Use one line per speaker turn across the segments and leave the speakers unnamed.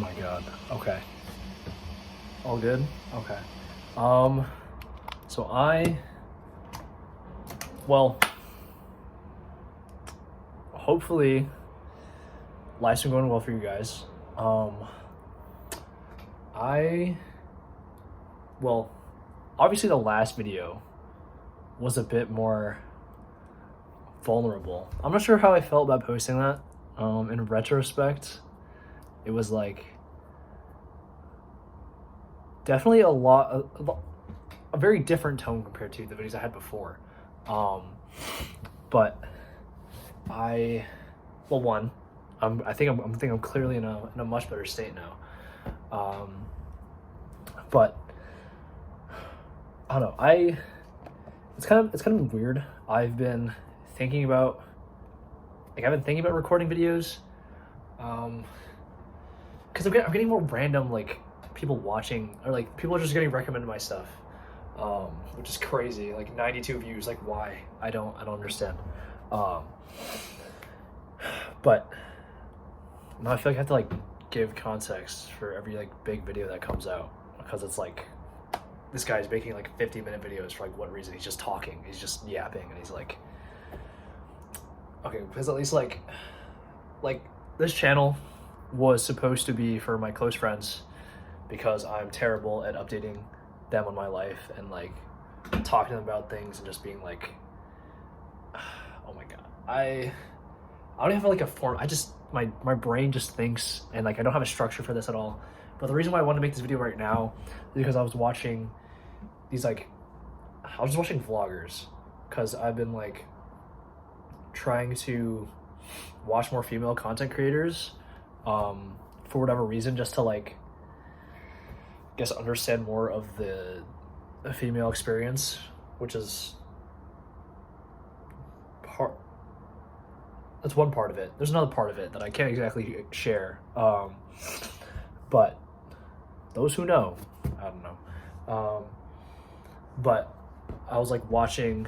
my god. Okay. All good? Okay. So well, hopefully life's been going well for you guys. Well, obviously the last video was a bit more vulnerable. I'm not sure how I felt about posting that. In retrospect, it was like definitely a very different tone compared to the videos I had before. But one, I think I'm clearly in a much better state now. But I don't know. It's kind of weird. I've been thinking about recording videos, because I'm getting more random like people watching, or like people are just getting recommended my stuff, which is crazy. Like 92 views. Like why? I don't understand. But now I feel like I have to like give context for every like big video that comes out, because it's like this guy's making like 50-minute videos for like what reason? He's just talking, he's just yapping, and he's like, okay, because at least like this channel was supposed to be for my close friends, because I'm terrible at updating them on my life and like talking to them about things and just being like, oh my god, I don't have like a form. I just my brain just thinks, and like I don't have a structure for this at all. But the reason why I wanted to make this video right now is because I was watching vloggers, because I've been like trying to watch more female content creators for whatever reason, just to like guess understand more of the female experience, which is that's one part of it. There's another part of it that I can't exactly share, but those who know, I don't know. But I was like watching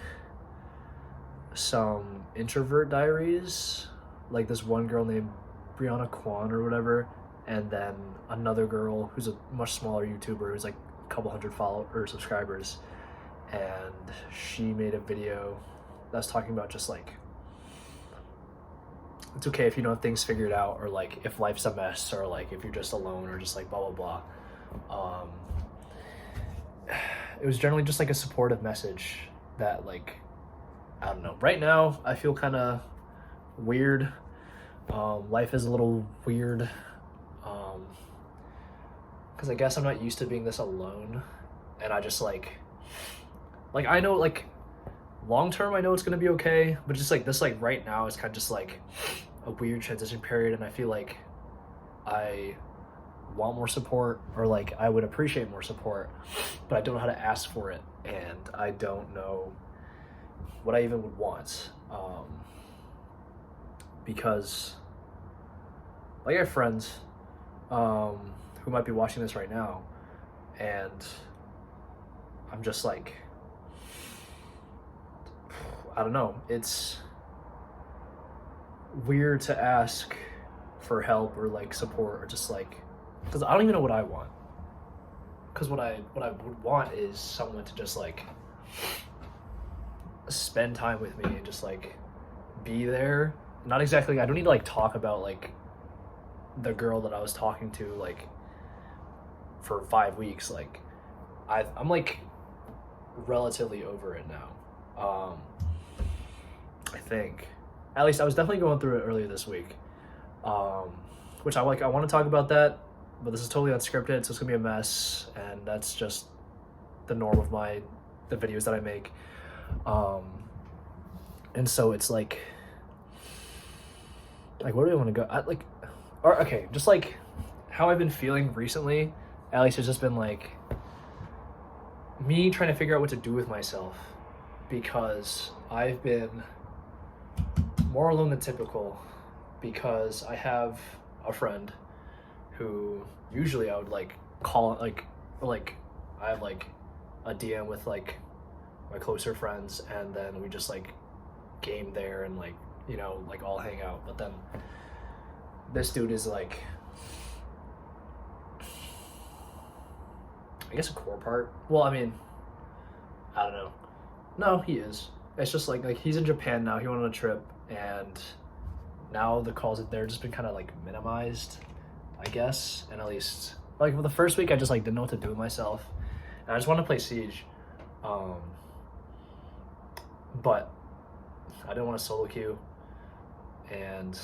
some introvert diaries, like this one girl named Brianna Kwan or whatever, and then another girl who's a much smaller YouTuber who's like a couple hundred subscribers, and she made a video that's talking about just like, it's okay if you don't have things figured out, or like if life's a mess, or like if you're just alone, or just like blah blah blah. It was generally just like a supportive message that like, I don't know, right now I feel kind of weird. Life is a little weird, because I guess I'm not used to being this alone, and I just like I know like long term I know it's gonna be okay, but just like this, like right now it's kind of just like a weird transition period, and I feel like I want more support, or like I would appreciate more support, but I don't know how to ask for it, and I don't know what I even would want, because like I have friends who might be watching this right now, and I'm just like, I don't know, it's weird to ask for help or like support, or just like, because I don't even know what I want. Because what I would want is someone to just like spend time with me and just like be there. Not exactly, I don't need to like talk about like the girl that I was talking to like for 5 weeks. Like I'm like relatively over it now. I think, at least I was definitely going through it earlier this week, which I want to talk about that, but this is totally unscripted, so it's gonna be a mess, and that's just the norm of the videos that I make. And so it's like where do I want to go? Okay, just like how I've been feeling recently, at least it's just been like me trying to figure out what to do with myself, because I've been more alone than typical, because I have a friend who usually I would like call, like I have like a DM with like my closer friends, and then we just like game there and like, you know, like all hang out. But then this dude is like I guess a core part. Well, I mean, I don't know. No, he is. It's just like he's in Japan now. He went on a trip, and now the calls they're just been kind of like minimized, I guess. And at least like for the first week, I just like didn't know what to do with myself, and I just wanted to play Siege, but I didn't want to solo queue, and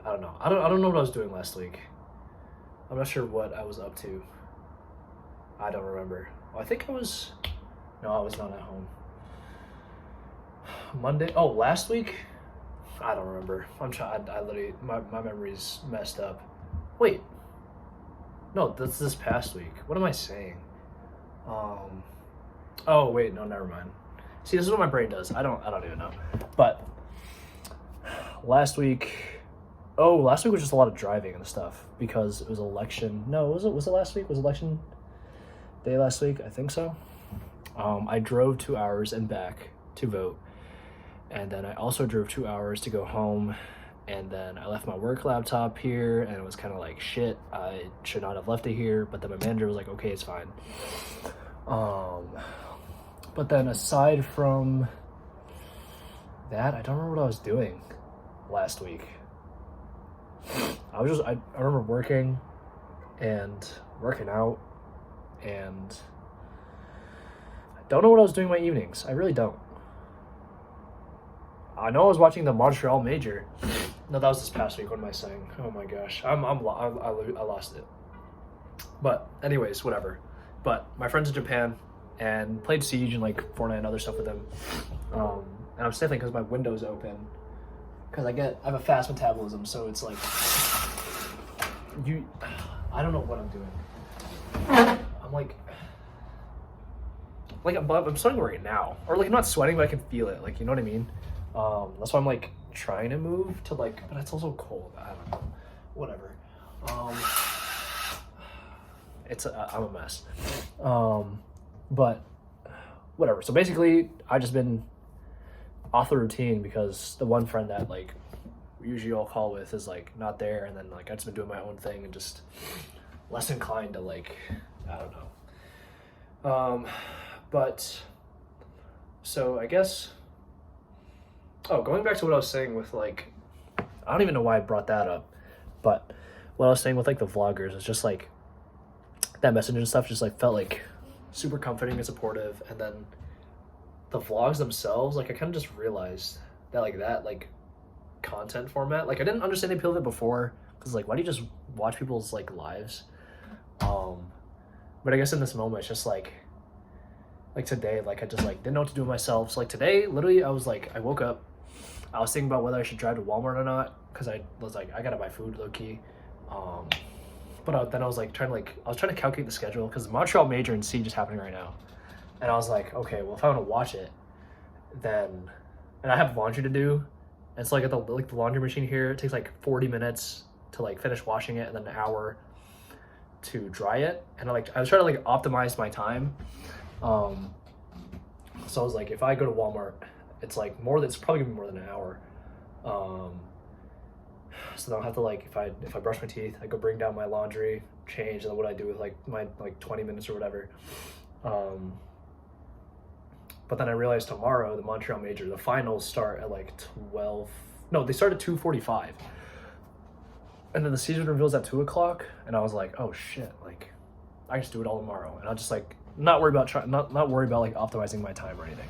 I don't know. I don't know what I was doing last week. I'm not sure what I was up to. I don't remember. I think I was. No, I was not at home. Monday. Oh, last week. I don't remember. I'm trying. I literally my memory's messed up. Wait. No, that's this past week. What am I saying? Oh wait, no, never mind. See, this is what my brain does. I don't even know. But last week. Oh, last week was just a lot of driving and stuff because it was election. No, was it last week? Was election day last week? I think so. I drove 2 hours and back to vote, and then I also drove 2 hours to go home, and then I left my work laptop here, and it was kind of like, shit, I should not have left it here, but then my manager was like, okay, it's fine. But then aside from that, I don't remember what I was doing last week. I remember working and working out, and I don't know what I was doing my evenings. I really don't. I know I was watching the Montreal Major. No, that was this past week. What am I saying? Oh my gosh, I lost it. But anyways, whatever. But my friends in Japan and played Siege and like Fortnite and other stuff with them. And I'm sniffling because my window's open. Because I have a fast metabolism, so it's like I don't know what I'm doing. I'm like I'm sweating right now, or like I'm not sweating, but I can feel it. Like, you know what I mean? That's why I'm like trying to move to like, but it's also cold. I don't know. Whatever. I'm a mess. But whatever. So basically, I just been off the routine because the one friend that like we usually all call with is like not there, and then like I just been doing my own thing and just less inclined to like, I don't know. But so I guess, going back to what I was saying with like, I don't even know why I brought that up, but what I was saying with like the vloggers is just like that message and stuff just like felt like super comforting and supportive. And then the vlogs themselves, like I kind of just realized that like content format, like I didn't understand the appeal of it before, because like why do you just watch people's like lives? But I guess in this moment it's just like today, like I just like didn't know what to do with myself. So like today, literally I woke up, I was thinking about whether I should drive to Walmart or not, because I was like, I gotta buy food low key. But then I was like trying to calculate the schedule, because the Montreal Major and Siege is happening right now. And I was like, okay, well if I want to watch it, then, and I have laundry to do, and so like at the laundry machine here, it takes like 40 minutes to like finish washing it, and then an hour to dry it. And I was trying to like optimize my time. So I was like, if I go to Walmart, it's like it's probably gonna be more than an hour. So then I'll have to like, if I brush my teeth, I go bring down my laundry, change, and then what I do with like my 20 minutes or whatever. But then I realized tomorrow, the Montreal Major, the finals start at like 12. No, they start at 2:45. And then the season reveals at 2 o'clock. And I was like, oh shit, like I can just do it all tomorrow. And I'll just like not worry about like optimizing my time or anything.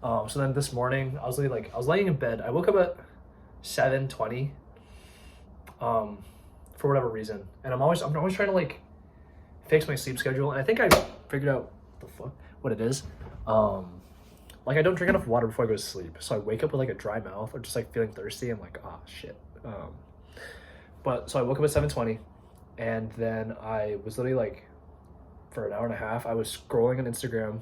So then this morning, I was laying in bed. I woke up at 7:20. For whatever reason. And I'm always trying to like fix my sleep schedule. And I think I figured out what it is. Like I don't drink enough water before I go to sleep, so I wake up with like a dry mouth or just like feeling thirsty. I'm like, oh shit. But so I woke up at 7:20, and then I was literally like, for an hour and a half, I was scrolling on Instagram,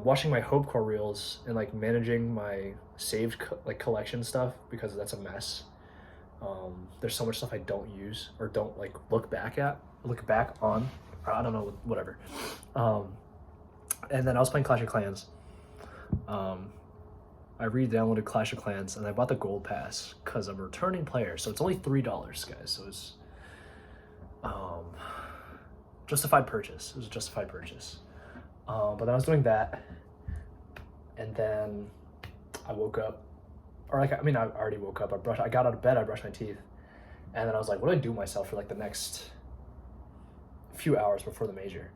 watching my Hope Core reels, and like managing my saved collection stuff, because that's a mess. There's so much stuff I don't use or don't like look back on. I don't know, whatever. And then I was playing Clash of Clans. I re-downloaded Clash of Clans, and I bought the Gold Pass because I'm a returning player, so it's only $3, guys. So it's justified purchase. It was a justified purchase. But then I was doing that, and then I woke up, or like, I mean, I already woke up. I got out of bed, I brushed my teeth, and then I was like, what do I do myself for like the next few hours before the major,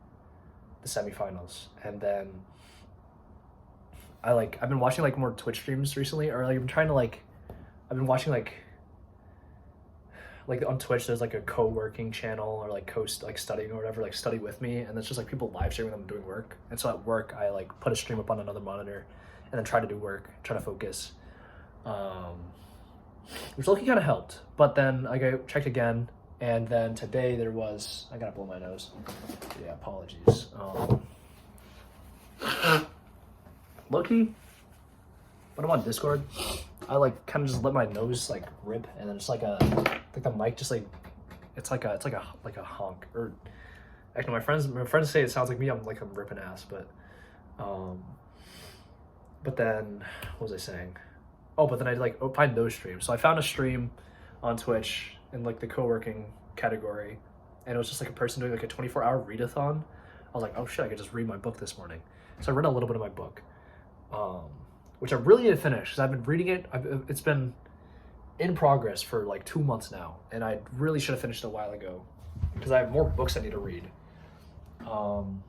the semifinals? And then I've been watching like more Twitch streams recently, or like I've been watching like on Twitch there's like a co-working channel, or like studying or whatever, like study with me, and it's just like people live streaming them doing work. And so at work I like put a stream up on another monitor and then try to do work, try to focus, which looking kind of helped. But then I got checked again, and then today I gotta blow my nose, yeah, apologies. Low-key, when I'm on Discord, I like kind of just let my nose like rip, and then it's like the mic just like it's like a honk. Or actually, my friends say it sounds like me. I'm ripping ass, but then what was I saying? Oh, but then I find those streams. So I found a stream on Twitch in like the co-working category, and it was just like a person doing like a 24-hour readathon. I was like, oh shit, I could just read my book this morning. So I read a little bit of my book, which I really need to finish because I've been reading it. It's been in progress for like 2 months now, and I really should have finished it a while ago because I have more books I need to read. And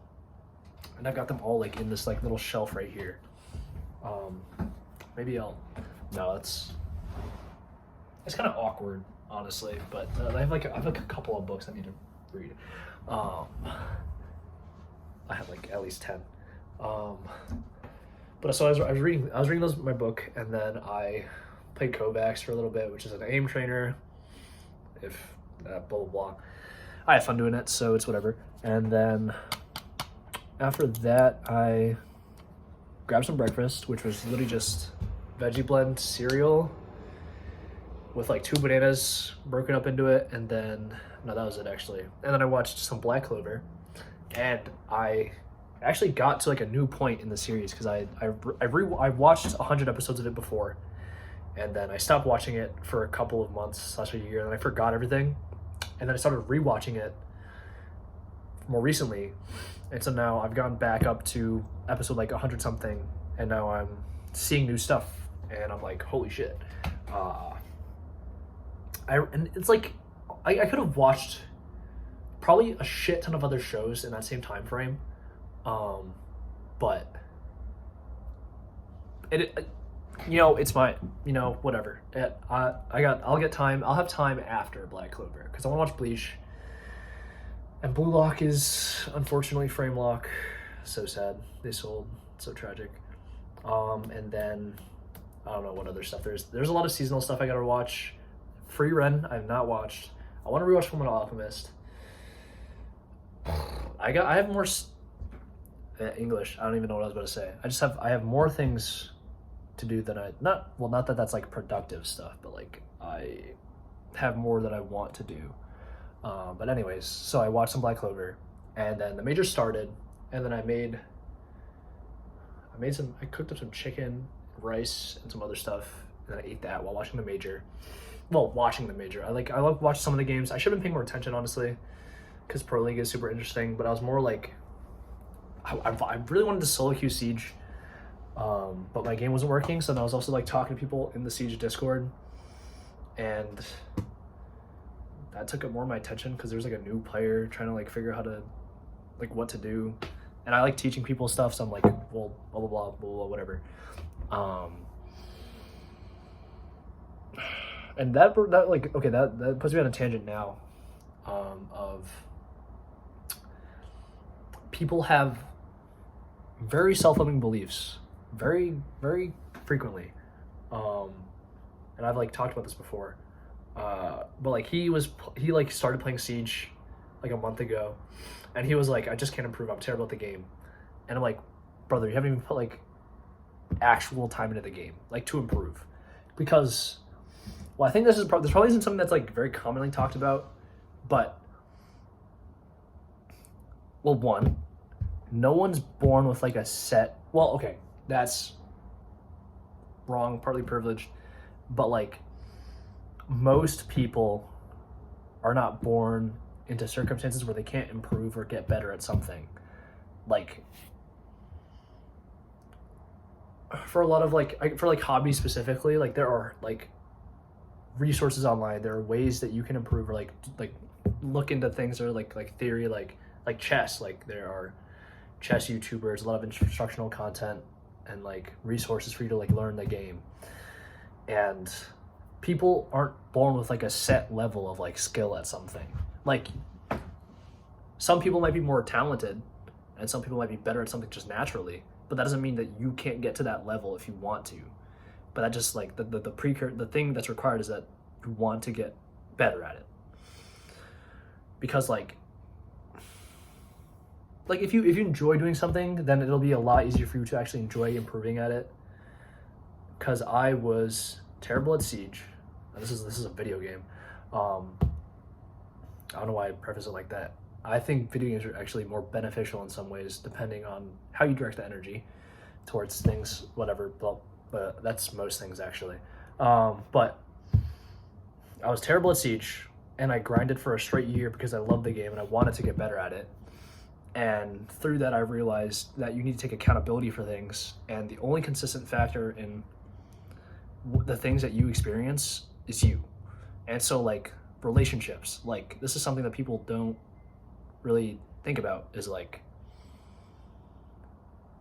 I've got them all like in this like little shelf right here. Maybe it's kind of awkward, honestly, but I have a couple of books I need to read. I have like at least 10. But so I was reading my book, and then I played Kovacs for a little bit, which is an aim trainer. Blah blah blah. I had fun doing it, so it's whatever. And then after that, I grabbed some breakfast, which was literally just veggie blend cereal with like 2 bananas broken up into it, and then that was it actually. And then I watched some Black Clover, and I actually got to like a new point in the series because I watched 100 episodes of it before, and then I stopped watching it for a couple of months, / a year, and then I forgot everything, and then I started rewatching it more recently, and so now I've gone back up to episode like 100 something, and now I'm seeing new stuff, and I'm like, holy shit. And it's like I could have watched probably a shit ton of other shows in that same time frame, but it's my, whatever. I'll have time after Black Clover because I want to watch Bleach, and Blue Lock is unfortunately Frame Lock. So sad, they sold, so tragic. And then I don't know what other stuff there's a lot of seasonal stuff I gotta watch. Free Ren I have not watched. I want to rewatch Fullmetal Alchemist. I have more English. I don't even know what I was about to say. I have more things to do than not that that's like productive stuff, but like I have more that I want to do. But anyways, so I watched some Black Clover, and then the major started, and then I cooked up some chicken, rice, and some other stuff, and then I ate that while watching the major. I love watching some of the games. I should have been paying more attention, honestly, because Pro League is super interesting, but I was more like, I really wanted to solo queue Siege, but my game wasn't working, so then I was also like talking to people in the Siege Discord, and that took up more of my attention because there was like a new player trying to like figure out how to, like, what to do, and I like teaching people stuff, so I'm like, well, blah blah blah blah blah, whatever. And that puts me on a tangent now, of people have very self-limiting beliefs very, very frequently, and I've like talked about this before, but like he started playing Siege like a month ago, and he was like, I just can't improve, I'm terrible at the game. And I'm like, brother, you haven't even put like actual time into the game like to improve. Because, well, I think this probably isn't something that's like very commonly talked about, but, well, one, no one's born with like a set, well, okay, that's wrong, partly privileged, but like most people are not born into circumstances where they can't improve or get better at something. Like, for a lot of for hobbies specifically, like there are like resources online, there are ways that you can improve, or like look into things, or like theory, like chess, like there are chess YouTubers, a lot of instructional content and like resources for you to like learn the game. And people aren't born with like a set level of like skill at something. Like, some people might be more talented and some people might be better at something just naturally, but that doesn't mean that you can't get to that level if you want to. But that just like the thing that's required is that you want to get better at it. Because like if you enjoy doing something, then it'll be a lot easier for you to actually enjoy improving at it. Because I was terrible at Siege. This is a video game. I don't know why I preface it like that. I think video games are actually more beneficial in some ways, depending on how you direct the energy towards things, whatever. But that's most things actually. But I was terrible at Siege, and I grinded for a straight year because I loved the game and I wanted to get better at it. And through that, I realized that you need to take accountability for things, and the only consistent factor in the things that you experience is you. And so like relationships, like this is something that people don't really think about, is like,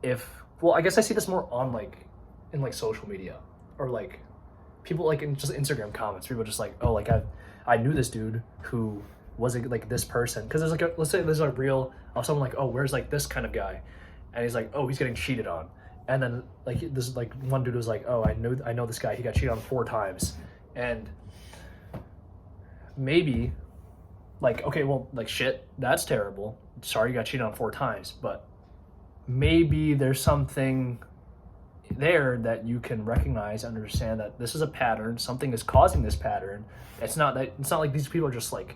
I guess I see this more on like in like social media, or like people like in just Instagram comments, people just like, oh, like I knew this dude who was like this person, because there's like let's say there's a reel of someone like, oh, where's like this kind of guy, and he's like, oh, he's getting cheated on. And then like this like one dude was like, oh, I know this guy, he got cheated on 4 times. And maybe like, okay, well, like shit, that's terrible, sorry you got cheated on 4 times, but maybe there's something there that you can recognize, understand that this is a pattern, something is causing this pattern. It's not like these people are just like,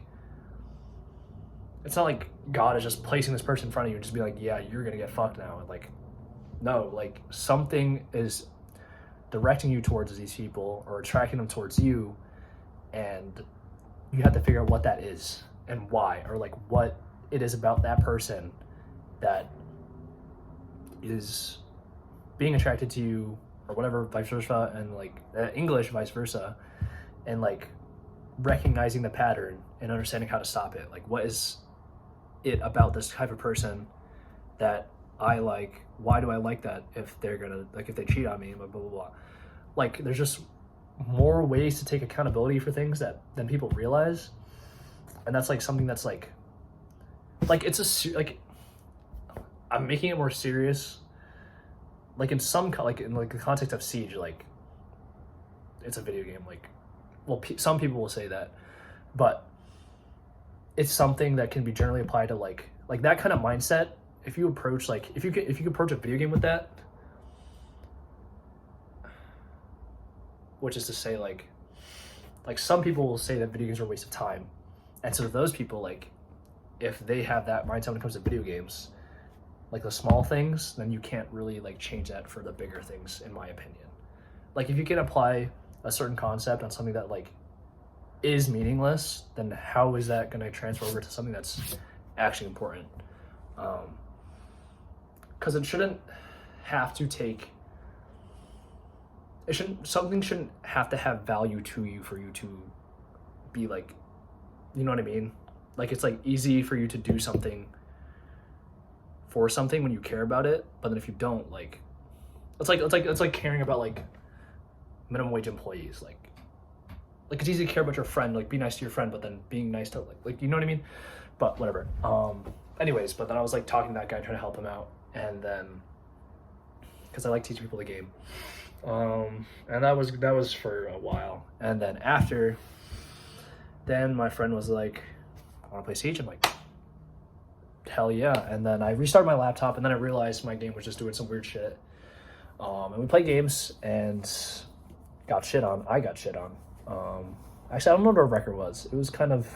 it's not like God is just placing this person in front of you and just be like, yeah, you're gonna get fucked now. Like, no, like something is directing you towards these people or attracting them towards you, and you have to figure out what that is and why, or like what it is about that person that is being attracted to you, or whatever, vice versa, and like English vice versa, and like recognizing the pattern and understanding how to stop it. Like, what is it about this type of person that I like? Why do I like that if they're gonna, like, if they cheat on me, blah blah blah blah. Like, there's just more ways to take accountability for things than people realize, and that's like something that's like it's like I'm making it more serious. Like in some in like the context of Siege, like it's a video game. Like, well, some people will say that, but it's something that can be generally applied to like that kind of mindset. If you approach if you could approach a video game with that, which is to say like some people will say that video games are a waste of time, and so those people, like, if they have that mindset when it comes to video games, like the small things, then you can't really like change that for the bigger things, in my opinion. Like, if you can apply a certain concept on something that like is meaningless, then how is that going to transfer over to something that's actually important? Because it shouldn't have to take, something shouldn't have to have value to you for you to be like, you know what I mean? Like, it's like easy for you to do something for something when you care about it, but then if you don't, like, it's like caring about like minimum wage employees. Like it's easy to care about your friend, like be nice to your friend, but then being nice to like you know what I mean? But whatever. Anyways, but then I was like talking to that guy, trying to help him out, and then because I like teaching people the game, and that was for a while, and then after, then my friend was like, I want to play Siege. I'm like, hell yeah. And then I restarted my laptop, and then I realized my game was just doing some weird shit. And we played games and got shit on. I got shit on. Actually, I don't know what our record was. It was kind of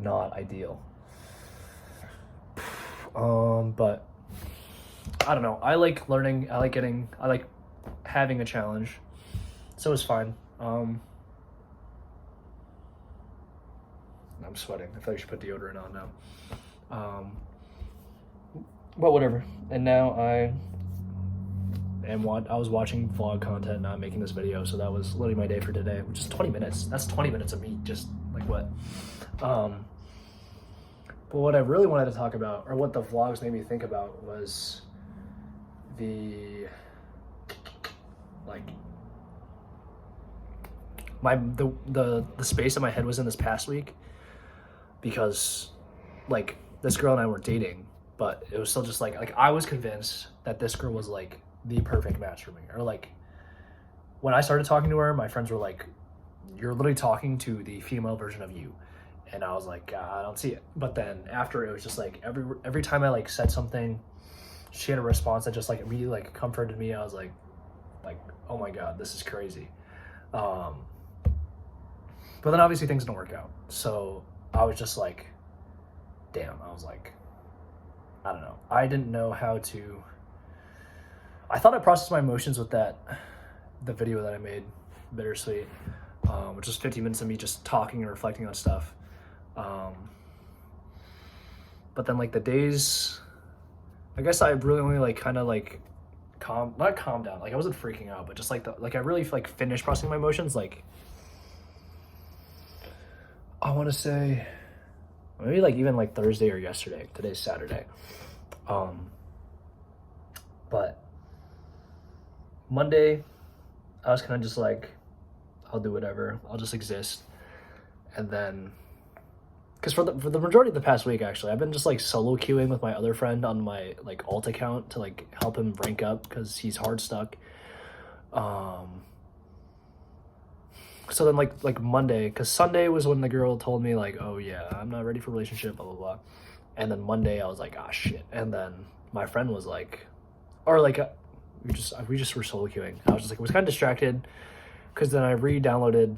not ideal. But I don't know. I like learning. I like having a challenge. So it was fine. I'm I'm sweating. I feel like I should put deodorant on now. But whatever. And now I was watching vlog content, not making this video, so that was literally my day for today, which is 20 minutes. That's 20 minutes of me just like what? But what I really wanted to talk about, or what the vlogs made me think about, was the space that my head was in this past week, because like this girl and I were dating, but it was still just like I was convinced that this girl was like the perfect match for me. Or like when I started talking to her, my friends were like, you're literally talking to the female version of you. And I was like, I don't see it. But then after, it was just like every time I like said something, she had a response that just like immediately like comforted me. I was like, oh my God, this is crazy. But then obviously things didn't work out. So I was just like, damn. I was like, I don't know. I didn't know how to. I thought I processed my emotions with the video that I made, Bittersweet, which was 50 minutes of me just talking and reflecting on stuff. But then like the days, I guess I really only like kind of like not calm down. Like I wasn't freaking out, but just like I really like finished processing my emotions. Like I want to say maybe like even like Thursday or yesterday. Today's Saturday. But Monday, I was kind of just like, I'll do whatever. I'll just exist. And then, because for the majority of the past week, actually, I've been just like solo queuing with my other friend on my like alt account to like help him rank up because he's hard stuck. So then like Monday, because Sunday was when the girl told me like, oh yeah, I'm not ready for a relationship, blah, blah, blah. And then Monday I was like, ah, shit. And then my friend was like, or like, we just were solo queuing. I was just like, I was kind of distracted because then I re-downloaded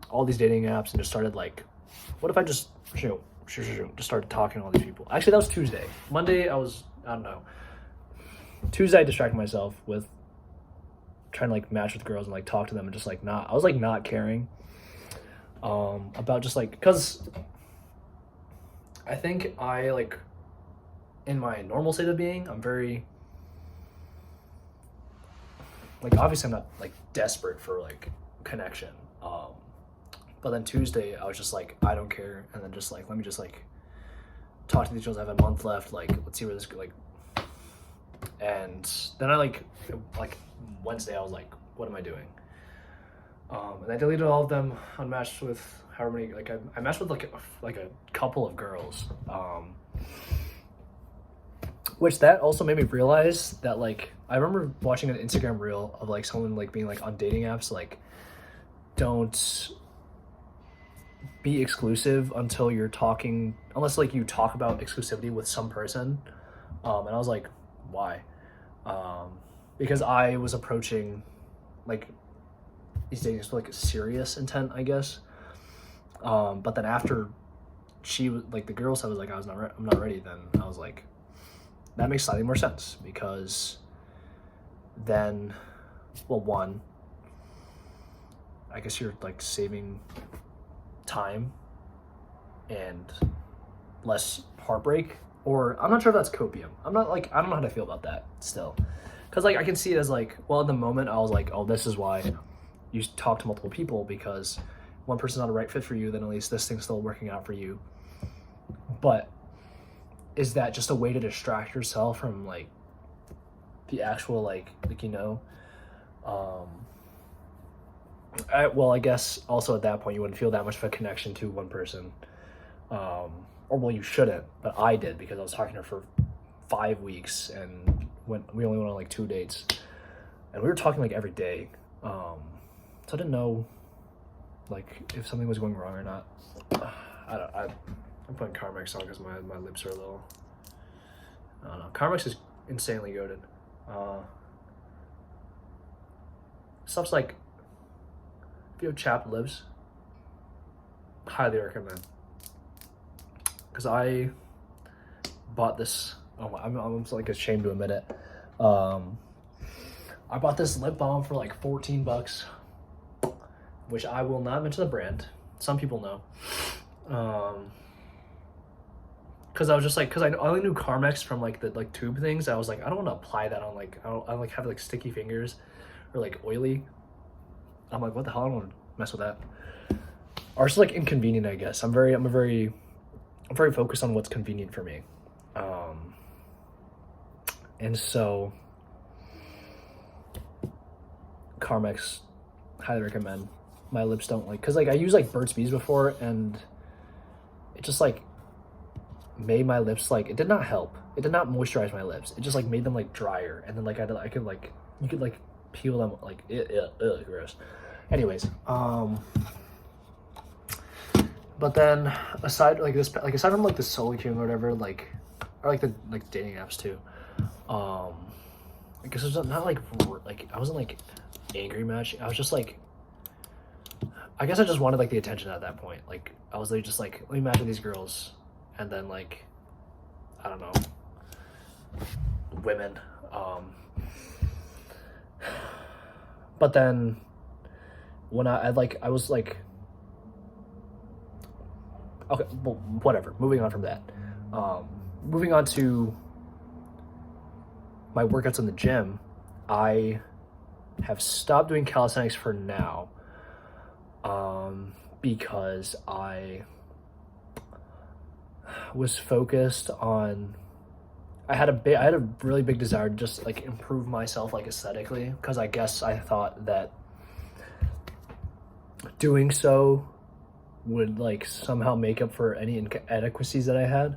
all these dating apps and just started like, what if I just just started talking to all these people. Actually, that was Tuesday. Monday, I don't know. Tuesday, I distracted myself with trying to like match with girls and like talk to them and just like I was like not caring about just like, because I think I like, in my normal state of being, I'm very, like, obviously I'm not like desperate for like connection. But then Tuesday I was just like, I don't care. And then just like, let me just like talk to these girls. I have a month left. Like, let's see where this like, and then I like Wednesday, I was like, what am I doing? And I deleted all of them, unmatched with however many, like I matched with like a couple of girls. Which that also made me realize that like, I remember watching an Instagram reel of like someone like being like on dating apps, like don't be exclusive until you're talking, unless like you talk about exclusivity with some person. And I was like, why? Because I was approaching like these dating with like a serious intent, I guess. But then after she was like, the girl said was like, I'm not ready. Then I was like, that makes slightly more sense, because then, well, one, I guess you're like saving time and less heartbreak, or I'm not sure if that's copium. I'm not like, I don't know how to feel about that still. Cause like, I can see it as like, well, in the moment I was like, oh, this is why you talk to multiple people, because one person's not a right fit for you, then at least this thing's still working out for you. But is that just a way to distract yourself from like the actual like you know, well, I guess also at that point you wouldn't feel that much of a connection to one person, or well, you shouldn't, but I did, because I was talking to her for 5 weeks and we only went on like 2 dates, and we were talking like every day. So I didn't know like if something was going wrong or not. I'm putting Carmex on because my lips are a little, I don't know. Carmex is insanely goated. Stuff's like, if you have chapped lips, highly recommend. Because I bought this, I'm almost like ashamed to admit it. I bought this lip balm for like $14, which I will not mention the brand. Some people know. Because I was just like, because I only knew Carmex from like the like tube things. I was like, I don't want to apply that on like, I don't like have like sticky fingers or like oily. I'm like, what the hell? I don't want to mess with that. Or it's like inconvenient, I guess. I'm very focused on what's convenient for me. And so Carmex, highly recommend. My lips don't like, cause like I used like Burt's Bees before, and it just like made my lips like, it did not help. It did not moisturize my lips. It just like made them like drier, and then like I could like, you could like peel them like gross. Anyways, but then aside like this, like aside from like the solo queuing or whatever, like, or like the like dating apps too, I guess it's not like I wasn't like angry much. I was just like, I guess I just wanted like the attention at that point. Like I was like just like, let me match with these girls, and then like, I don't know, women. But then when I was like, okay, well, whatever. Moving on from that. Moving on to my workouts in the gym, I have stopped doing calisthenics for now, because I was focused on, I had a really big desire to just like improve myself like aesthetically, because I guess I thought that doing so would like somehow make up for any inadequacies that I had,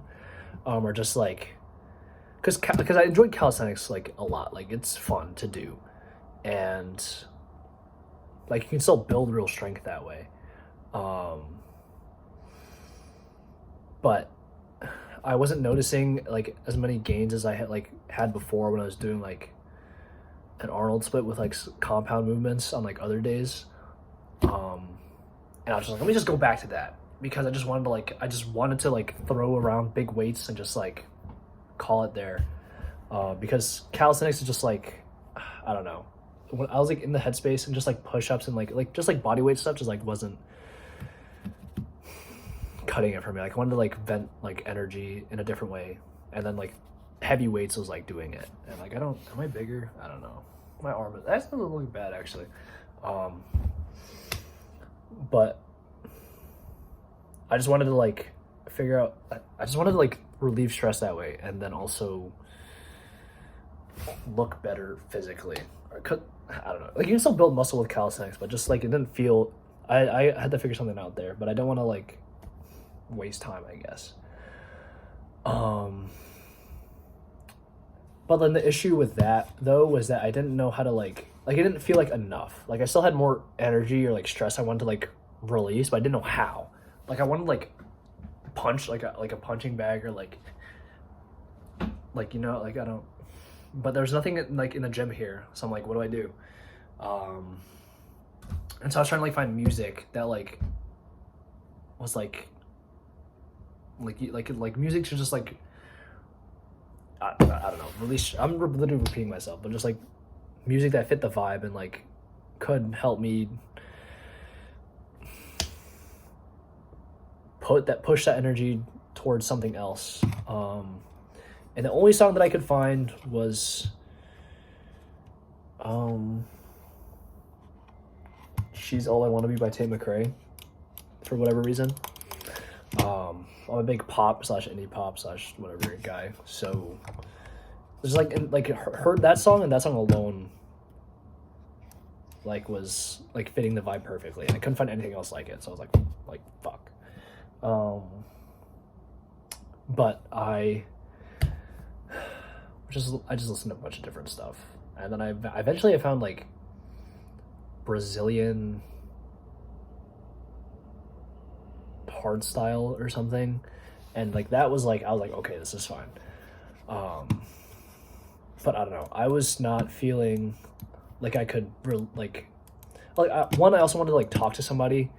or just like, because I enjoyed calisthenics like a lot. Like it's fun to do, and like you can still build real strength that way. But I wasn't noticing like as many gains as I had before when I was doing like an Arnold split with like compound movements on like other days. And I was just like, let me just go back to that, because I just wanted to like throw around big weights and just like call it there. Because calisthenics is just like, I don't know. When I was like in the headspace and just like push-ups and like just like body weight stuff just like wasn't cutting it for me. Like I wanted to like vent like energy in a different way, and then like heavy weights was like doing it. And like am I bigger? I don't know. My arm that's not looking bad actually. But I just wanted to like figure out, I just wanted to like relieve stress that way, and then also look better physically. I don't know, like you can still build muscle with calisthenics, but just like it didn't feel, I had to figure something out there, but I don't want to like waste time, I guess. But then the issue with that though was that I didn't know how to like it didn't feel like enough. Like I still had more energy or like stress I wanted to like release, but I didn't know how. Like I wanted to like punch like a punching bag, or like you know, like I don't, but there's nothing like in the gym here, so I'm like, what do I do? And so I was trying to like find music that like was like music to just like, I don't know, release. I'm literally repeating myself, but just like music that fit the vibe and like could help me push that energy towards something else. And the only song that I could find was She's All I Want to Be by Tate McRae, for whatever reason. I'm a big pop / indie pop / whatever guy, so just like heard that song, and that song alone like was like fitting the vibe perfectly, and I couldn't find anything else like it, so I was like fuck. But I just listened to a bunch of different stuff, and then I eventually found like Brazilian hard style or something, and like that was like, I was like, okay, this is fine. But I don't know, I was not feeling like I could one, I also wanted to like talk to somebody,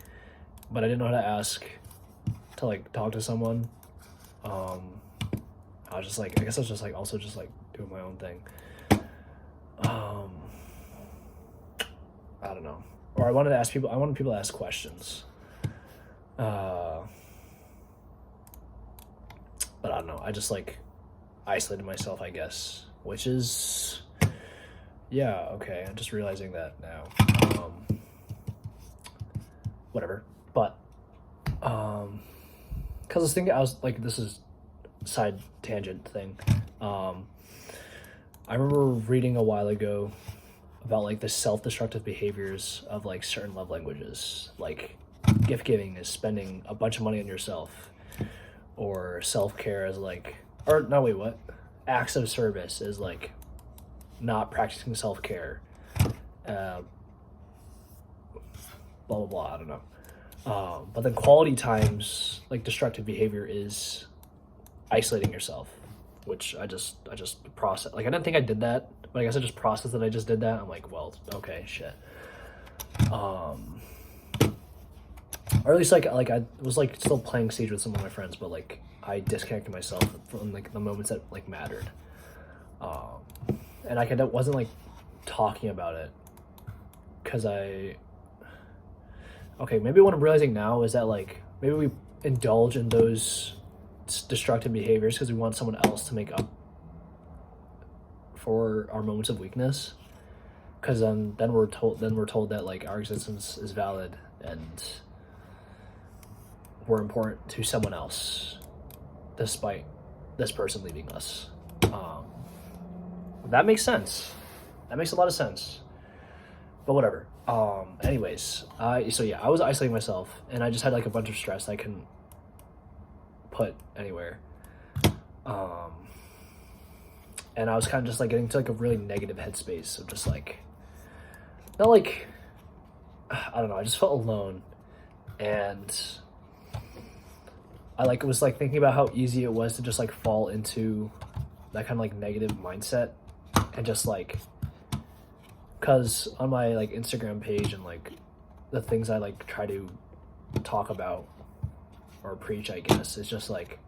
but I didn't know how to ask to like talk to someone. I was just like, I guess I was just like also just like doing my own thing. I don't know. Or I wanted people to ask questions. don't know. I just like isolated myself, I guess, which is, yeah, okay. I'm just realizing that now. Whatever. But, because I was thinking, I was like, this is side tangent thing. I remember reading a while ago about like the self-destructive behaviors of like certain love languages. Like gift giving is spending a bunch of money on yourself, or self-care is like, or no, wait, what? Acts of service is like not practicing self-care. Blah blah blah. I don't know. But then quality times, like destructive behavior, is isolating yourself, which I just processed. Like I didn't think I did that, but I guess I just processed that I just did that. I'm like, well, okay, shit. Or at least like I was like still playing Siege with some of my friends, but like I disconnected myself from like the moments that like mattered. And I wasn't like talking about it because okay, maybe what I'm realizing now is that like maybe we indulge in those destructive behaviors because we want someone else to make up for our moments of weakness, because then we're told that like our existence is valid and we're important to someone else despite this person leaving us. That makes sense. That makes a lot of sense, but whatever. Anyways, so yeah, I was isolating myself and I just had like a bunch of stress that I couldn't put anywhere. And I was kind of just like getting to like a really negative headspace of just like, not like, I don't know, I just felt alone. And I like was like thinking about how easy it was to just like fall into that kind of like negative mindset, and just like, cause on my like Instagram page and like the things I like try to talk about or preach, I guess, is just like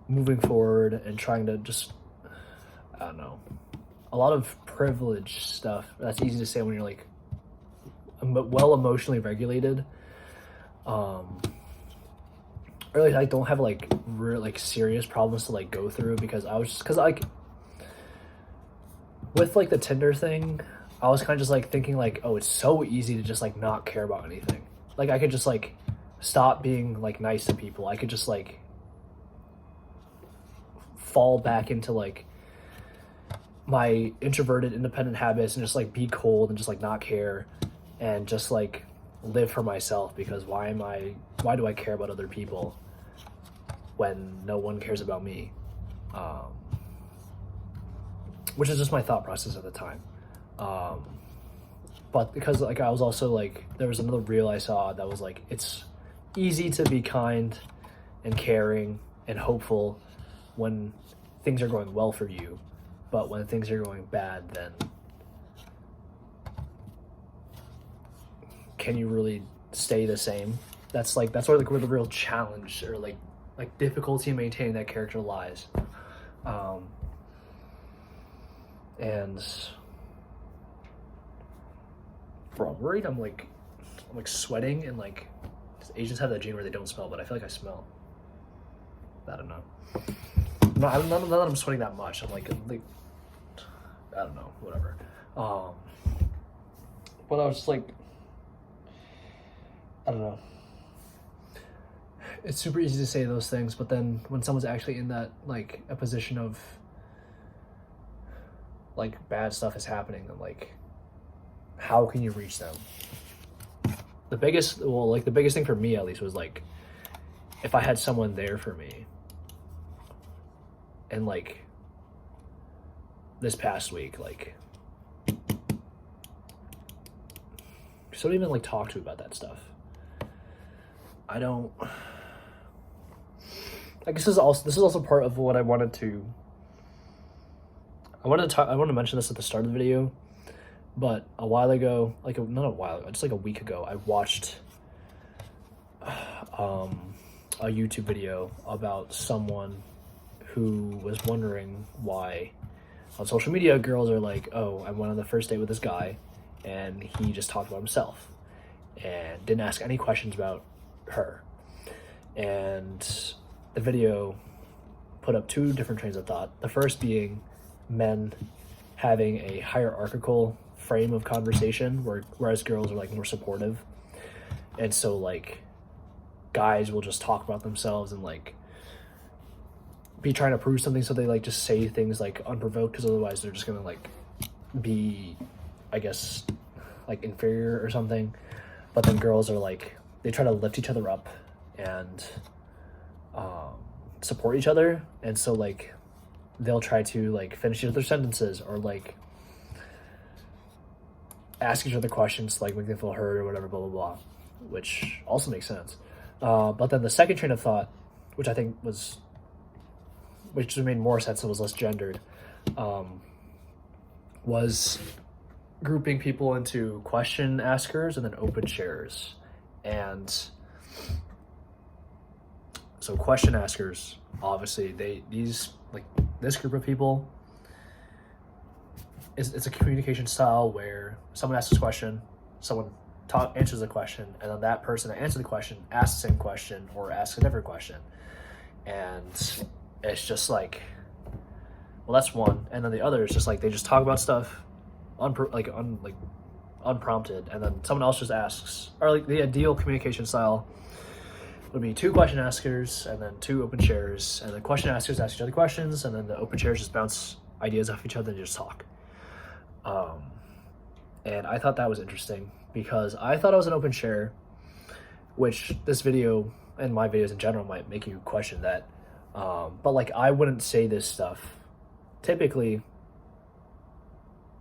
moving forward and trying to just, I don't know, a lot of privilege stuff. That's easy to say when you're like well emotionally regulated. Or like I don't have like real like serious problems to like go through, because like with like the Tinder thing, I was kind of just like thinking like, oh, it's so easy to just like not care about anything. Like I could just like stop being like nice to people. I could just like fall back into like my introverted independent habits and just like be cold and just like not care and just like live for myself, because why do I care about other people when no one cares about me? Which is just my thought process at the time. But because like I was also like, there was another reel I saw that was like, it's easy to be kind and caring and hopeful when things are going well for you, but when things are going bad, then can you really stay the same? That's where like where the real challenge or like difficulty in maintaining that character lies. And bro, I'm worried. I'm like sweating, and like Asians have that gene where they don't smell, but I feel like I smell. I don't know. Not that I'm sweating that much. I'm like I don't know, whatever. But I was just like, I don't know. It's super easy to say those things, but then when someone's actually in that like a position of like bad stuff is happening, then like how can you reach them? The biggest thing for me at least was like, if I had someone there for me. And like this past week, like just don't even like talk to me about that stuff. I guess this is also part of what I wanted to mention this at the start of the video, but a while ago, just like a week ago, I watched a YouTube video about someone who was wondering why on social media girls are like, oh, I went on the first date with this guy and he just talked about himself and didn't ask any questions about her. And the video put up two different trains of thought. The first being men having a hierarchical frame of conversation, whereas girls are like more supportive, and so like guys will just talk about themselves and like be trying to prove something, so they like just say things like unprovoked, because otherwise they're just gonna like be, I guess, like inferior or something. But then girls are like, they try to lift each other up and support each other, and so like they'll try to like finish each other's sentences, or like ask each other questions to like make them feel heard or whatever, blah blah blah, which also makes sense. But then the second train of thought, which I think was, which made more sense and was less gendered, was grouping people into question askers and then open sharers. And so question askers, obviously this group of people, it's a communication style where someone asks a question, someone answers the question, and then that person that answered the question asks the same question or asks a different question. And it's just like, well, that's one. And then the other is just like, they just talk about stuff unprompted, and then someone else just asks. Or like the ideal communication style would be two question askers and then two open sharers, and the question askers ask each other questions, and then the open sharers just bounce ideas off each other and just talk. And I thought that was interesting, because I thought I was an open sharer, which this video and my videos in general might make you question that. But like, I wouldn't say this stuff typically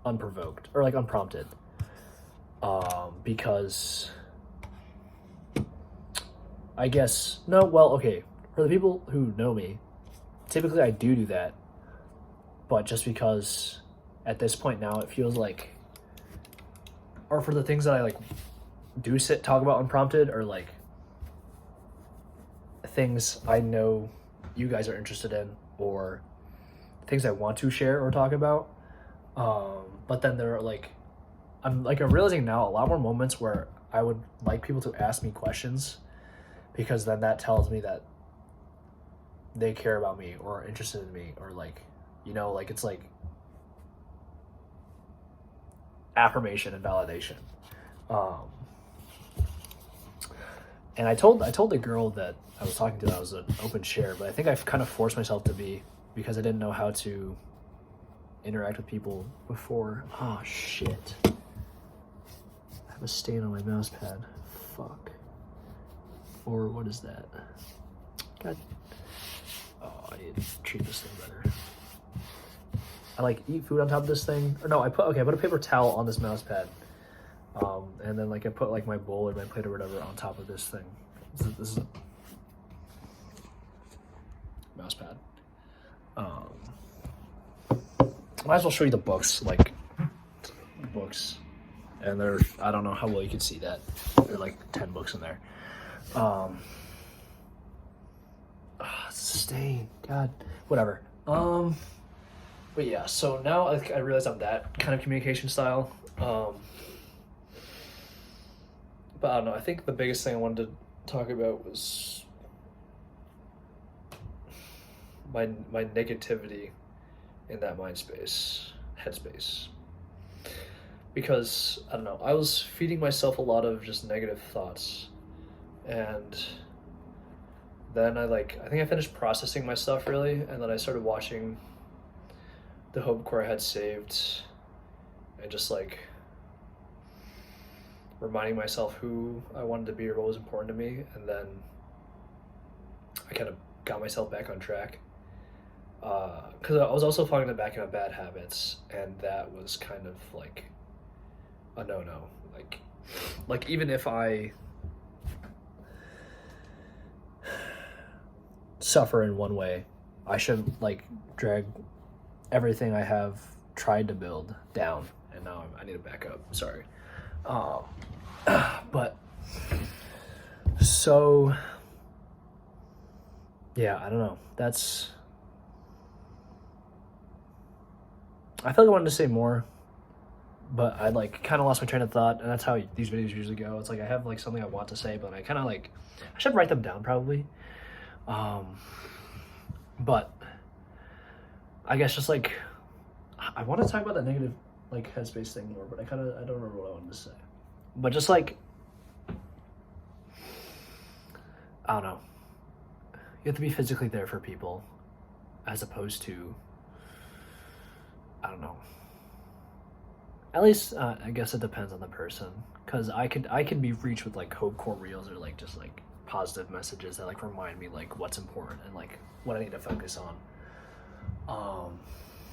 unprovoked or like unprompted, because I guess, no, well, okay, for the people who know me, typically I do that, but just because at this point now it feels like, or for the things that I like do talk about unprompted, or like things I know you guys are interested in, or things I want to share or talk about. But then there are like, I'm realizing now a lot more moments where I would like people to ask me questions, because then that tells me that they care about me or are interested in me, or like, you know, like it's like affirmation and validation. And I told the girl that I was talking to that I was an open share, but I think I've kind of forced myself to be, because I didn't know how to interact with people before. Oh shit, I have a stain on my mouse pad. Fuck. Or what is that? God. Oh, I need to treat this thing better. I like eat food on top of this thing. Or no, I put a paper towel on this mouse pad. And then like I put like my bowl or my plate or whatever on top of this thing. This is a mouse pad. Might as well show you the books, like books. And there, I don't know how well you can see that. There are like 10 books in there. It's a stain. God, whatever. But yeah, so now I realize I'm that kind of communication style. But I don't know, I think the biggest thing I wanted to talk about was my negativity in that headspace. Because, I don't know, I was feeding myself a lot of just negative thoughts. And then I think I finished processing my stuff really, and then I started watching the home core I had saved and just like reminding myself who I wanted to be or what was important to me, and then I kind of got myself back on track. Because I was also falling back into bad habits, and that was kind of like a no-no. Like even if I suffer in one way, I shouldn't like drag everything I have tried to build down, and now I need to back up. Sorry. But so yeah, I don't know. I feel like I wanted to say more, but I like kind of lost my train of thought, and that's how these videos usually go. It's like I have like something I want to say, but I kind of like, I should write them down probably. But I guess just like I want to talk about that negative like headspace thing more, but I don't remember what I wanted to say. But just like I don't know. You have to be physically there for people as opposed to I don't know. At least I guess it depends on the person, because I could be reached with like hope core reels or like just like positive messages that like remind me like what's important and like what I need to focus on.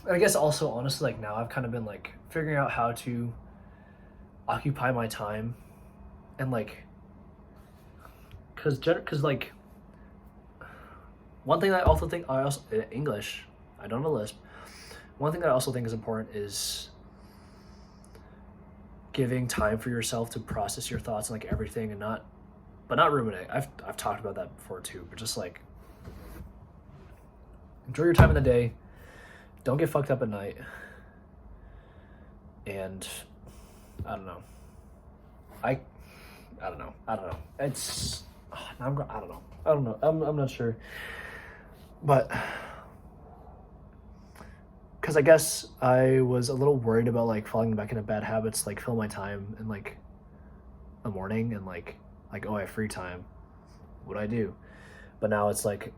And I guess also honestly like now I've kind of been like figuring out how to occupy my time and like because like one thing I also think I also English I don't know lisp. One thing that I also think is important is giving time for yourself to process your thoughts and like everything and not ruminate. I've talked about that before too, but just like enjoy your time in the day. Don't get fucked up at night. And I don't know. I don't know. It's I don't know. I'm not sure. But because I guess I was a little worried about like falling back into bad habits, like fill my time in like the morning and like oh I have free time, what do I do? But now it's like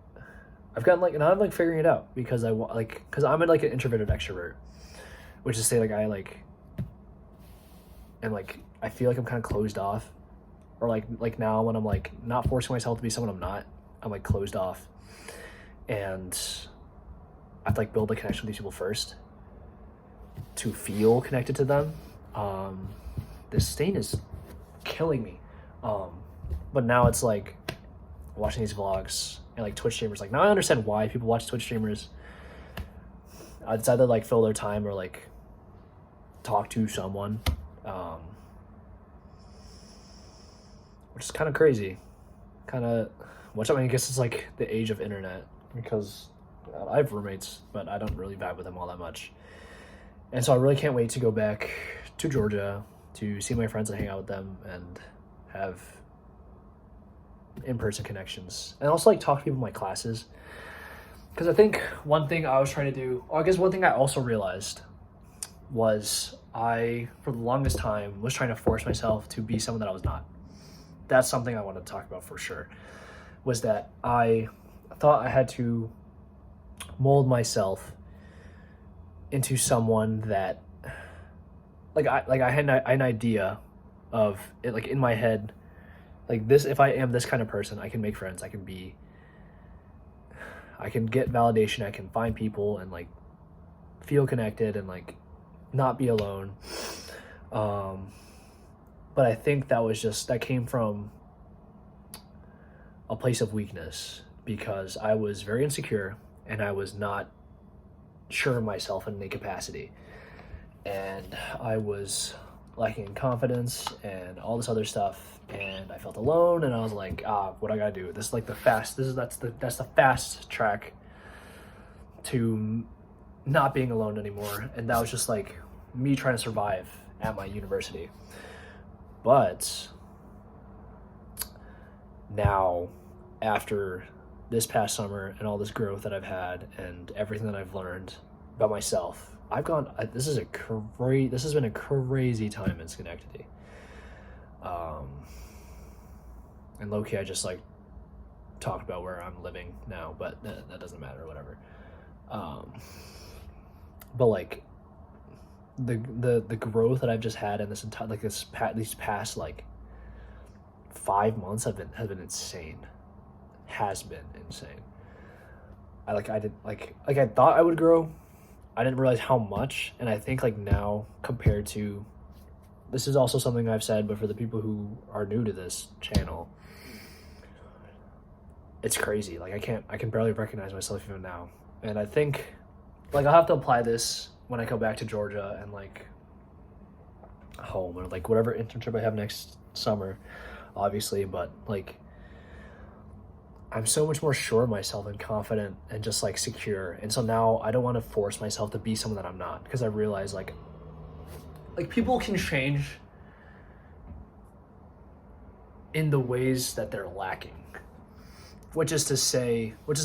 I've gotten like now I'm like figuring it out because I want like because I'm like an introverted extrovert, which is to say like I like and like I feel like I'm kind of closed off, or like now when I'm like not forcing myself to be someone I'm not, I'm like closed off, and I have to like build a connection with these people first to feel connected to them. This stain is killing me. But now it's like watching these vlogs and like Twitch streamers. Like now I understand why people watch Twitch streamers. It's either like fill their time or like talk to someone, which is kind of crazy. Which I mean, I guess it's like the age of internet because I have roommates, but I don't really vibe with them all that much. And so I really can't wait to go back to Georgia to see my friends and hang out with them and have in-person connections. And also like talk to people in my classes. Because I think one thing I was trying to do, or I guess one thing I also realized was I, for the longest time, was trying to force myself to be someone that I was not. That's something I want to talk about for sure. Was that I thought I had to mold myself into someone that I had an idea of it, like in my head, like this, if I am this kind of person, I can make friends, I can get validation, I can find people and like feel connected and like not be alone. But I think that came from a place of weakness because I was very insecure and I was not sure of myself in any capacity. And I was lacking in confidence and all this other stuff. And I felt alone and I was like, what I gotta do? This is like that's the fast track to not being alone anymore. And that was just like me trying to survive at my university. But now, after this past summer and all this growth that I've had and everything that I've learned about myself, this has been a crazy time in Schenectady. And low-key, I just like talked about where I'm living now, but that doesn't matter, whatever. But like the growth that I've just had in this entire these past like 5 months has been insane. Has been insane. I thought I would grow. I didn't realize how much, and I think like now compared to, this is also something I've said, but for the people who are new to this channel, it's crazy. Like I can barely recognize myself even now. And I think like I'll have to apply this when I go back to Georgia and like home or like whatever internship I have next summer, obviously, but like I'm so much more sure of myself and confident and just like secure. And so now I don't want to force myself to be someone that I'm not, because I realize like people can change in the ways that they're lacking, which is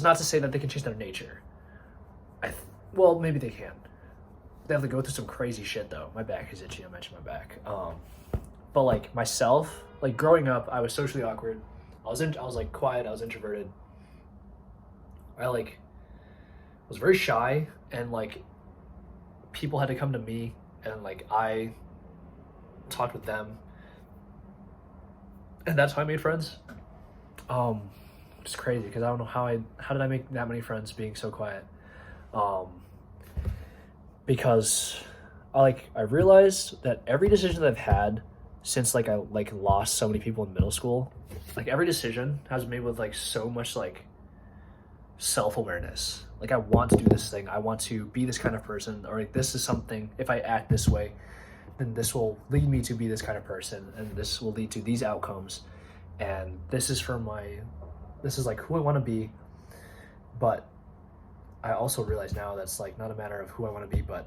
not to say that they can change their nature. well, maybe they can. They have to go through some crazy shit though. My back is itchy. I mentioned my back. But like myself, like growing up, I was socially awkward. I was like quiet. I was introverted. I like was very shy, and like people had to come to me, and like I talked with them, and that's how I made friends. Which is crazy because I don't know how did I make that many friends being so quiet. Because I realized that every decision that I've had since like I like lost so many people in middle school, like every decision has been made with like so much like self-awareness. Like I want to do this thing, I want to be this kind of person, or like this is something, if I act this way, then this will lead me to be this kind of person, and this will lead to these outcomes, and this is like who I want to be. But I also realize now that's like not a matter of who I want to be, but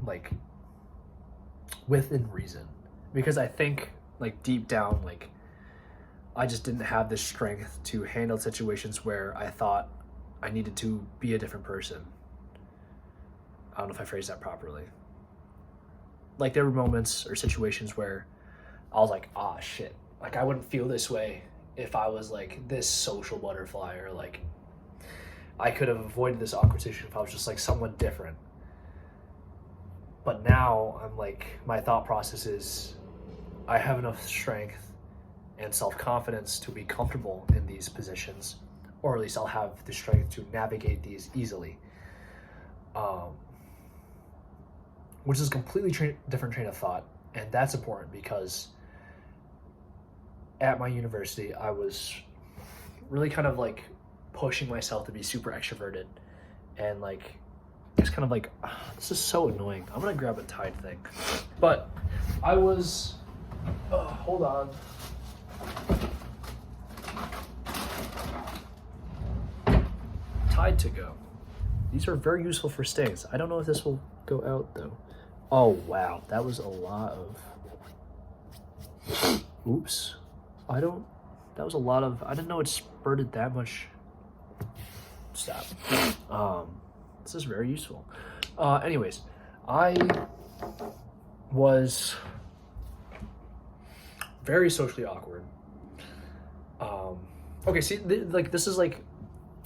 like within reason. Because I think like deep down, like I just didn't have the strength to handle situations where I thought I needed to be a different person. I don't know if I phrased that properly. Like there were moments or situations where I was like, ah, shit. Like I wouldn't feel this way if I was like this social butterfly, or like I could have avoided this awkward situation if I was just like someone different. But now I'm like, my thought process is I have enough strength and self-confidence to be comfortable in these positions, or at least I'll have the strength to navigate these easily. Which is a completely different train of thought, and that's important because at my university I was really kind of like pushing myself to be super extroverted, and like it's kind of like this is so annoying. I'm gonna grab a Tide thing, but I was hold on. Tide to go. These are very useful for stains. I don't know if this will go out though. Oh wow, that was a lot of oops. That was a lot of, I didn't know it spurted that much. Stop. This is very useful. Anyways, I was very socially awkward. Okay, see, like this is like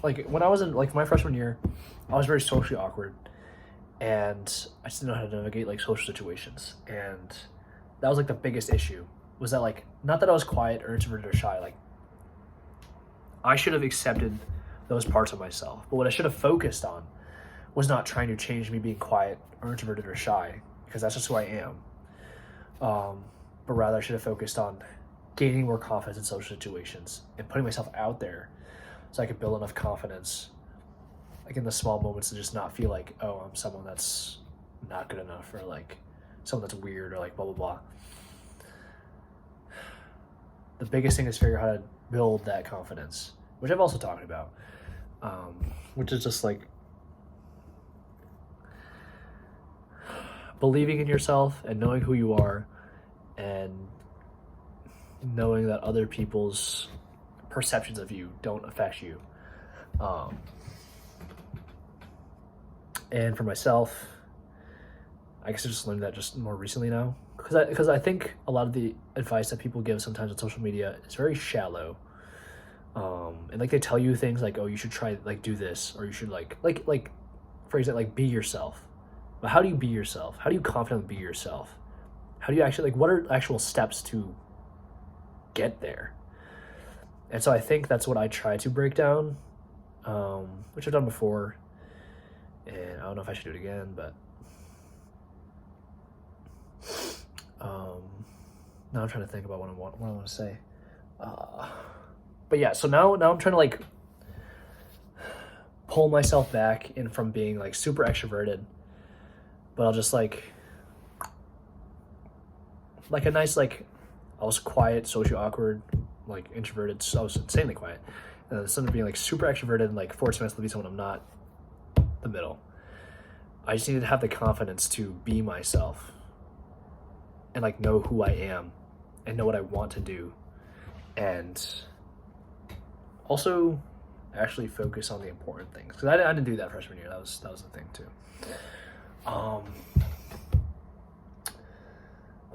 when I was in like my freshman year, I was very socially awkward, and I just didn't know how to navigate like social situations, and that was like the biggest issue. Was that like, not that I was quiet or introverted or shy, like I should have accepted those parts of myself, but what I should have focused on was not trying to change me being quiet or introverted or shy, because that's just who I am. But rather I should have focused on gaining more confidence in social situations and putting myself out there so I could build enough confidence, like in the small moments, to just not feel like, oh, I'm someone that's not good enough, or like someone that's weird, or like blah, blah, blah. The biggest thing is figure out how to build that confidence, which I've also talked about, which is just like believing in yourself and knowing who you are, and knowing that other people's perceptions of you don't affect you. And for myself, I guess I just learned that just more recently now, because I think a lot of the advice that people give sometimes on social media is very shallow, and like they tell you things like, oh, you should try like do this, or you should like for example, like be yourself. But how do you be yourself? How do you confidently be yourself? How do you actually, like, what are actual steps to get there? And so I think that's what I try to break down, which I've done before, and I don't know if I should do it again, but now I'm trying to think about what I want to say. But yeah, so now I'm trying to like pull myself back in from being like super extroverted, but I'll just like a nice, like, I was quiet, socially awkward, like introverted, so I was insanely quiet. And then instead of being like super extroverted and like forcing myself to be someone I'm not, the middle. I just needed to have the confidence to be myself and like know who I am and know what I want to do. And also actually focus on the important things. Because I didn't do that freshman year. That was the thing too.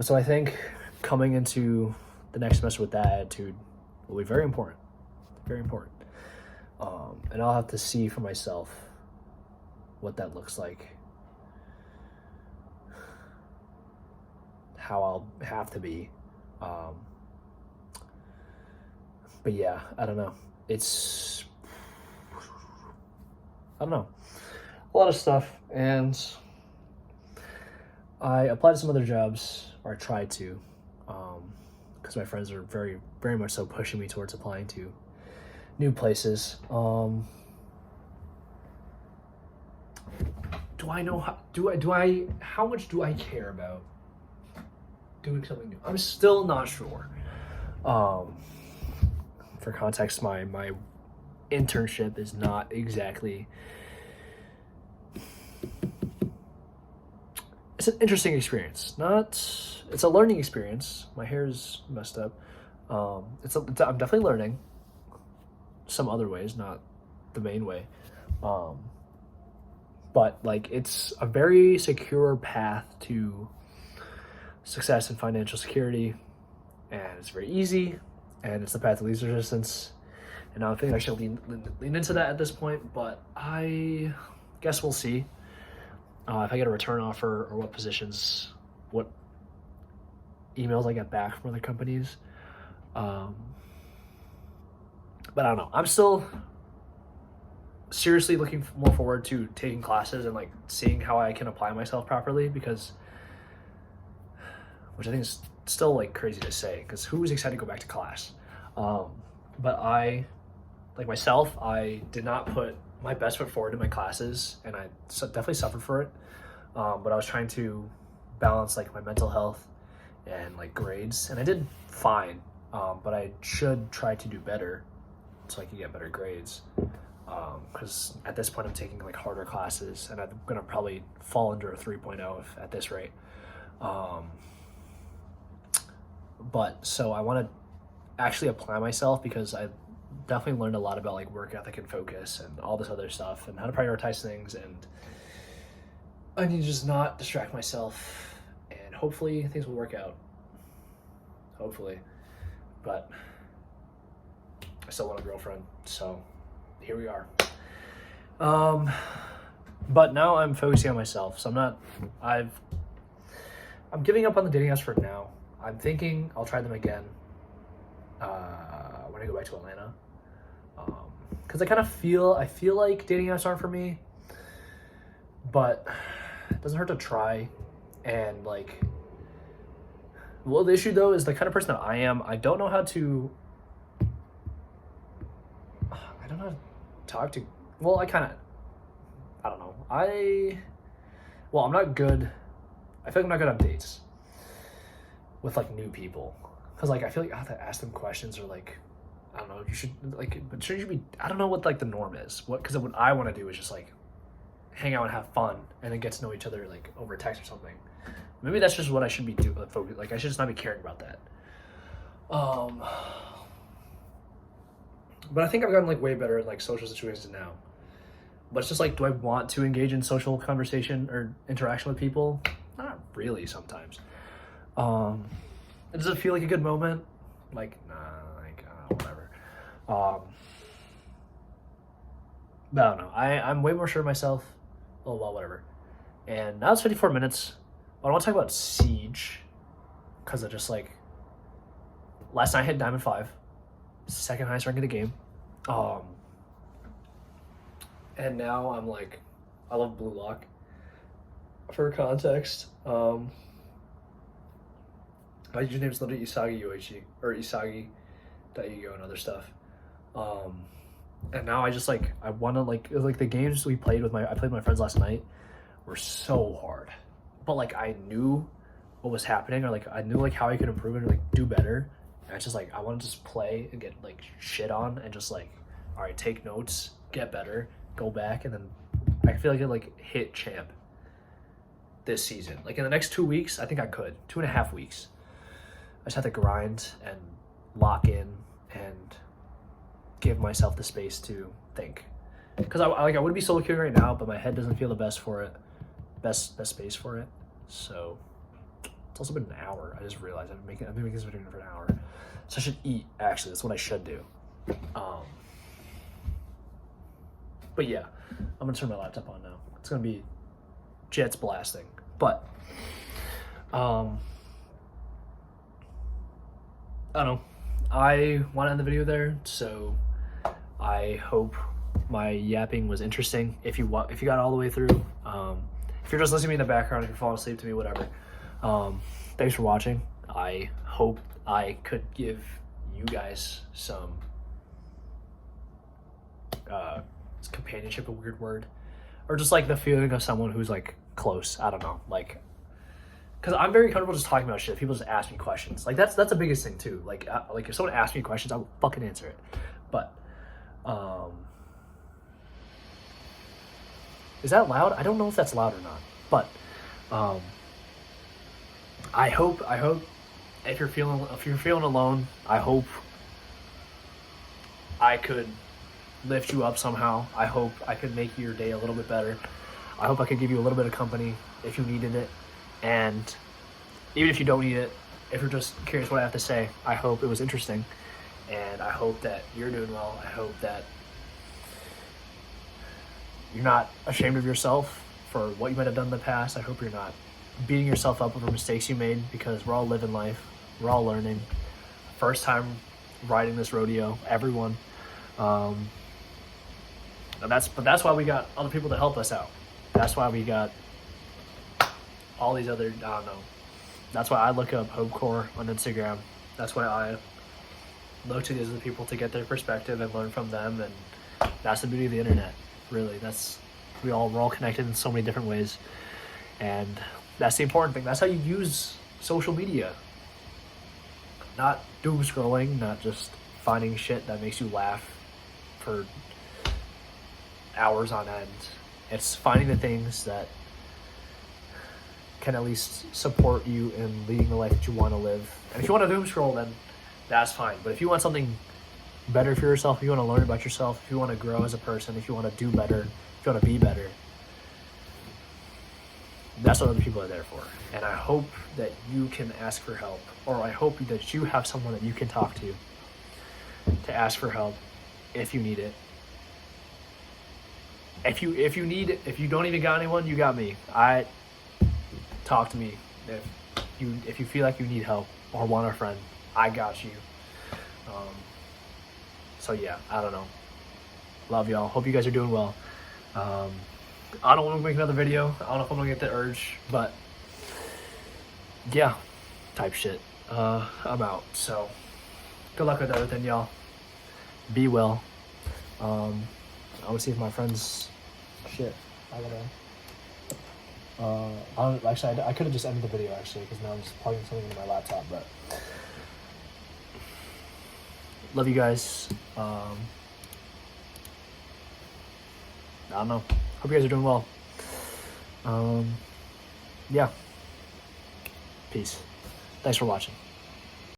So I think coming into the next semester with that attitude will be very important. Very important. And I'll have to see for myself what that looks like. How I'll have to be. But yeah, I don't know. I don't know. A lot of stuff. And I applied to some other jobs, or I tried to, because my friends are very, very much so pushing me towards applying to new places. Do I know how much do I care about doing something new? I'm still not sure. For context, my internship is not exactly, it's an interesting experience. It's a learning experience. My hair's messed up. I'm definitely learning some other ways, not the main way. But like, it's a very secure path to success and financial security, and it's very easy, and it's the path of least resistance. And I think I should lean into that at this point, but I guess we'll see if I get a return offer, or what emails I get back from other companies. But I don't know. I'm still seriously looking more forward to taking classes and like seeing how I can apply myself properly, which I think is still like crazy to say, because who's excited to go back to class? But I did not put my best foot forward in my classes, and I definitely suffered for it. But I was trying to balance like my mental health and like grades, and I did fine. But I should try to do better so I can get better grades. Because at this point I'm taking like harder classes, and I'm gonna probably fall under a 3.0 at this rate. But so I want to actually apply myself, because I definitely learned a lot about like work ethic and focus and all this other stuff, and how to prioritize things, and I need to just not distract myself, and hopefully things will work out. Hopefully. But I still want a girlfriend, so here we are. But now I'm focusing on myself, so I'm giving up on the dating apps for now. I'm thinking I'll try them again when I go back to Atlanta, because I feel like dating apps aren't for me, but it doesn't hurt to try. And like, well, the issue though is the kind of person that I am. I don't know how to talk to. Well, I don't know. I'm not good. I feel like I'm not good on dates with like new people, because like I feel like I have to ask them questions, or like, I don't know, you should like, but should you be, I don't know what like the norm is, because what I want to do is just like hang out and have fun, and then get to know each other like over text or something. Maybe that's just what I should be doing. Like I should just not be caring about that. But I think I've gotten like way better at like social situations now. But it's just like, do I want to engage in social conversation or interaction with people? Not really sometimes. Does it feel like a good moment? Like, nah, like, whatever. But I don't know. I'm way more sure of myself. Oh, well, whatever. And now it's 54 minutes. But I want to talk about Siege, because I just like, last night I hit Diamond 5. Second highest rank in the game. And now I'm like, I love Blue Lock. For context, my username is literally Isagi Yoichi, or Isagi.Ego and other stuff. And now I just like, I want to like the games I played with my friends last night were so hard, but like I knew what was happening, or like I knew like how I could improve it or like do better. And it's just like, I want to just play and get like shit on, and just like, all right, take notes, get better, go back, and then I feel like I like hit champ this season. Like in the next 2 weeks, I think I could. 2.5 weeks. I just have to grind and lock in and give myself the space to think. Because I would be solo queuing right now, but my head doesn't feel the best for it. Best space for it. So it's also been an hour. I just realized I've been making this video for an hour. So I should eat, actually. That's what I should do. But yeah, I'm gonna turn my laptop on now. It's gonna be jets blasting. But I don't know. I want to end the video there, so I hope my yapping was interesting. If you got all the way through, if you're just listening to me in the background, if you're falling asleep to me, whatever. Thanks for watching. I hope I could give you guys some is companionship a weird word, or just like the feeling of someone who's like close. I don't know, like. Because I'm very comfortable just talking about shit. People just ask me questions. Like, that's the biggest thing, too. Like if someone asks me questions, I will fucking answer it. But, is that loud? I don't know if that's loud or not. But, I hope if you're feeling alone, I hope I could lift you up somehow. I hope I could make your day a little bit better. I hope I could give you a little bit of company if you needed it. And even if you don't need it, if you're just curious what I have to say, I hope it was interesting. And I hope that you're doing well. I hope that you're not ashamed of yourself for what you might have done in the past. I hope you're not beating yourself up over mistakes you made, because we're all living life. We're all learning. First time riding this rodeo, everyone. But that's why we got other people to help us out. That's why we got all these other, I don't know. That's why I look up Hopecore on Instagram. That's why I look to these other people to get their perspective and learn from them. And that's the beauty of the internet, really. We're all connected in so many different ways. And that's the important thing. That's how you use social media. Not doom scrolling, not just finding shit that makes you laugh for hours on end. It's finding the things that can at least support you in leading the life that you want to live. And if you want to doom scroll, then that's fine. But if you want something better for yourself, if you want to learn about yourself, if you want to grow as a person, if you want to do better, if you want to be better, that's what other people are there for. And I hope that you can ask for help, or I hope that you have someone that you can talk to ask for help if you need it. If you don't even got anyone, you got me. Talk to me if you feel like you need help or want a friend. I got you. So yeah, I don't know. Love y'all. Hope you guys are doing well. I don't want to make another video. I don't know if I'm gonna get the urge, but yeah, type shit. I'm out. So good luck with everything, y'all. Be well. I want to see if my friends. Shit. I could have just ended the video actually, because now I'm just plugging something into my laptop. But love you guys. I don't know. Hope you guys are doing well. Yeah. Peace. Thanks for watching.